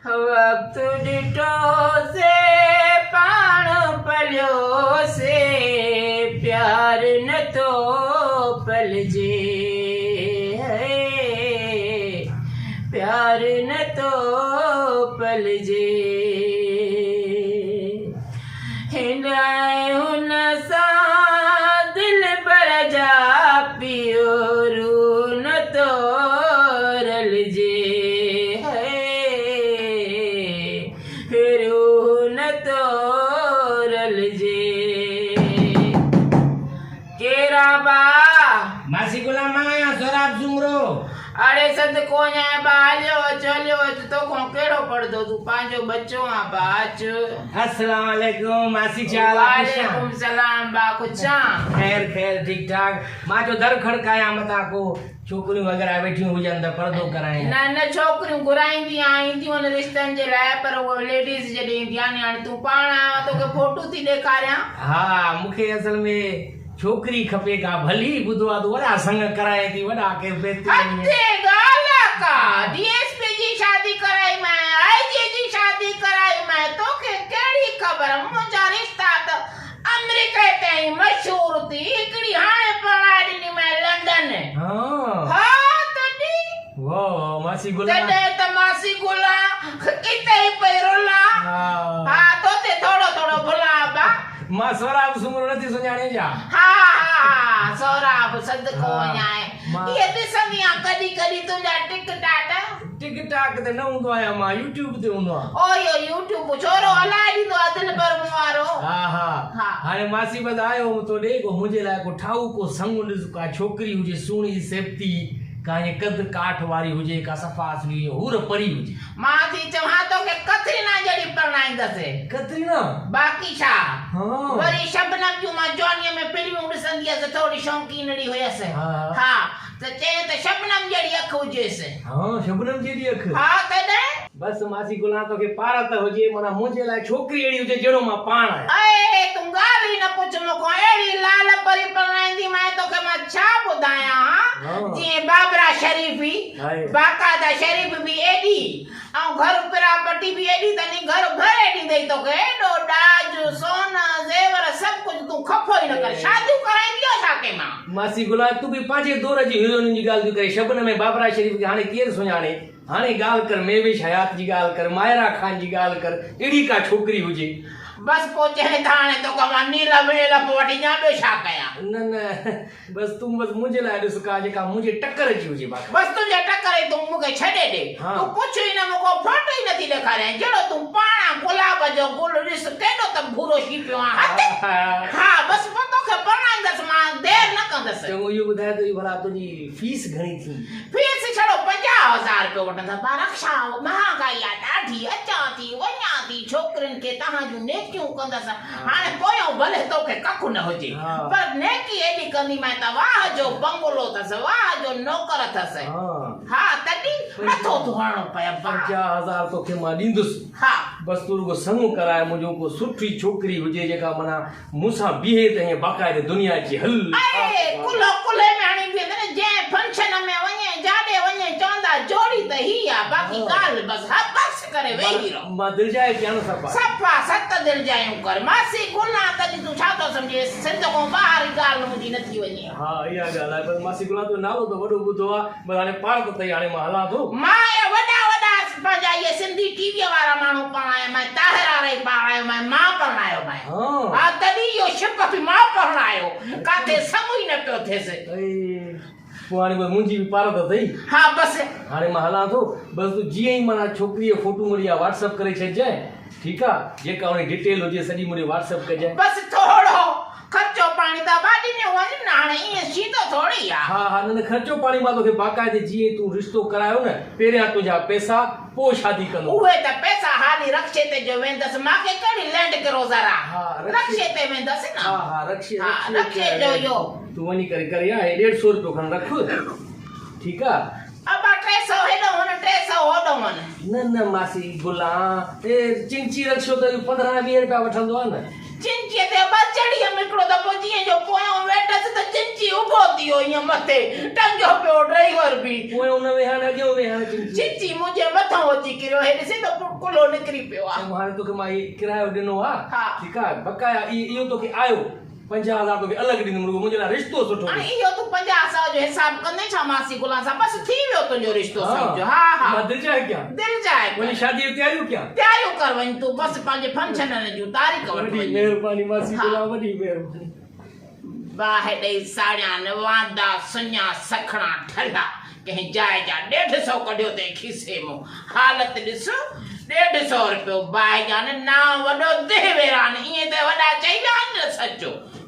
वक्त डिठो से पाण पलियो से प्यार न तो पलजे प्यार न तो पलजे हिंदाए हुन सां दिल पर जा पियो रू न तो रलजे रू न तो रलजे केरा बा मासी गुलाम आया सोराब सुमरो अरे सद कोन्या बालियो चलियो तो को केड़ो पड़दो तू पांजो बच्चो आ बाच अस्सलाम वालेकुम मासी चाल वालेकुम सलाम बा कुछा खैर खैर ठीक ठाक मां जो दर खड़काया मता को छोकरियूं वगैरह वेठी हुजन त पर्दो कराए न न छोकरियूं घुराईंदी आईंदी उन रिश्तन जे लाइ पर वो लेडीज जडे ध्यान हाणे तू पाण आयो तो के फोटो थी ॾेखारियां हा मूंखे असल में छोकरी खपे का भली बुधवा तो वड़ा संग कराए थी वड़ा के बेती अते गाला का डीएसपी जी शादी कराई मैं आईजी जी शादी कराई मैं तो के केड़ी खबर मुंजा रिश्ता तो अमेरिका ताईं मशहूर थी एकड़ी हाणे पढ़ाई ॾिनी मैं लंडन हां तडी वाह मासी गुला तडे त मासी गुला इते ही पैरोला हां तो ते थोड़ो थोड़ो भुला बा मां सोराब सुमरो नथी सुञाणे जा हा सोराब सद को न्याय ये दिसंदिया कदी कदी तुंजा टिकटाक ते न हूंदो आया मां यूट्यूब ते हूंदो आ ओ यो यूट्यूब छोरो हलाए ॾींदो आहे दिल पर मुवारो हा हाणे मासी बद आयो तो ॾे को मुंहिंजे लाइ को ठाऊ को संग ॾिस का छोकिरी हुजे सुहिणी सेफ्ती का ये कद काठ वारी हुजे का सफा असली हुर परी हुजे मां थी चवां तो के कतरीना जड़ी परणाईंदसे कतरीना बाकी छा हां वरी शबनम जो मां जॉनीअ में फिल्मूं ॾिसंदी आहे थोड़ी शौकीनड़ी हुयसि हा त चे त शबनम जड़ी अख हुजेसि हां शबनम जड़ी अख हा तडे बस मासी गुला तो के पार त हुजे मना मुंहिंजे लाइ छोकरी एड़ी हुजे जेड़ो मां पाण ए तू गाली न पुछ मको एड़ी लाल परी परणाईंदी मैं तो के मां छा बुधाया जी बाबरा शरीफी बाकायदा शरीफ भी एडी और घर पिरा पट्टी भी एडी तनी घर घर एडी दई तो के एडो डाज सोना जेवर सब कुछ तू खफो ही न कर शादी कराई दियो छाके मां मासी गुला तू भी पांचे दौर जी हीरोइन जी गाल करे शबन में बाबरा शरीफ के हाने केर सुञाणे हाने गाल कर मेवेश हयात जी गाल कर मायरा खान जी गाल कर एड़ी का छोकरी हुजे बस पोचे थाने तो कमा नीला वेला पोटी जा बे छा कया न बस तू बस मुझे लाए ॾिस का जेका मुझे टक्कर जी हुजे बस तुझे टक्कर तू मुके छडे दे तू पुछ ही न मको फोटो ही नथी ॾेखारे जेड़ो तू पाणा गुलाब जो गुल ॾिस केडो त भूरो शी पियो हाथ हां बस पतो के बनाईंदस मां देर न कंदस तो यो बुधाए तो भला तुजी फीस घणी थी फीस छड़ो 50,000 रुपयो वठंदा पर रक्षा महागाई आ ॾाढी अचा थी वञा थी छोकरन के तहां जो क्यों कंदस हाने पोयो भले तो के कखु न होजे पर नेकी एडी कंदी मैं त वाह जो बंगलो थस वाह जो नौकर थस हां तडी मथो धोणो पय 50,000 तो के मां दींदुस हां बस तू को संग कराए मुजो को सुठी छोकरी हुजे जेका मना मुसा बिहे त बाकायदे दुनिया जी हल ए कुलो कुले में हानी भी ने जे फंक्शन में वने जाडे वने चंदा जोड़ी त ही आ बाकी गाल बस बस करे वेही रो मां दिल जाए जानो सफा सत दिल जायूं कर मासी गुना तडी तू छा तो समझे सिंध को बाहर गाल मुजी नथी वने हां या गाल है पर मासी गुला तो नालो तो वडो बुधो आ पर हाने पार तो तई हाने मां हला तो मां ए वडा वडा पंजा ये सिंधी टीवी वाला मानू पढ़ाए मैं ताहरा रे पढ़ायो मैं मां पढ़ायो मैं हां तडी यो शिप भी मां पढ़ायो काथे समझ न पियो थेसे पुआनी बस मुंजी भी पार तो तई हां बस हाने मां हला तो बस तू जी ही मना छोकरी फोटो मुड़िया व्हाट्सएप करे छ जाए ठीक है जेका उन डिटेल हो जे सडी मुड़े व्हाट्सएप कर जाए बस थोड़ो खर्चो पानी दा बाडी ने वने नाणे ये सीधो थोड़ी आ हां न खर्चो पानी मा तो के बाकायदे जी तू रिश्तो करायो न पेरिया तुजा पैसा पो शादी कनो उहे त पैसा हाली रक्षे ते जो वेंदस माके कड़ी लैंड करो जरा रक्षे ते वेंदस ना हां रक्षे जो यो तू वनी करे या 150 रुपया खन रख ठीक है अब 300 है ना 300 600 होॾो मन न मासी गुला ए चिंची रखियो त 15-20 रुपया वठंदो आहे न चिंचीअ ते बचड़ीअ में हिकिड़ो दफ़ो जीअं जो पोयों वेठसि त चिंची उभो थी वियो ईअं मथे टंगियो पियो ड्राइवर बि पोइ उन में हाणे अॻियो वे हाणे चिंची चिंची मुंहिंजे मथां अची किरियो हेॾे सिधो कुलो निकिरी पियो आहे हाणे तोखे मां इहे किरायो ॾिनो आहे हा ठीकु आहे बकाया इहो तोखे आयो 50,000 तोखे अलॻि ॾींदुमि मुंहिंजे लाइ रिश्तो सुठो हाणे इहो तूं 50-100 जो हिसाब कंदे छा मासी गुलां सां बसि थी वियो तुंहिंजो रिश्तो सम्झो हा हा मां दिलि चाहे कयां दिलि चाहे वञी शादी जी तयारियूं कयां तयारियूं कर वञ तूं बसि पंहिंजे फंक्शननि जूं तारीख़ वठ वॾी महिरबानी मासी गुला वॾी महिरबानी बाहि ॾेई साड़िया निवांदा सुञा सखणा ठला कंहिं जाइ जा 150 कढियो ते खीसे मूं हालत ॾिस 150 रुपयो बाहि जा ना वॾो देवेरान ईअं त वॾा चई विया आहिनि न सचो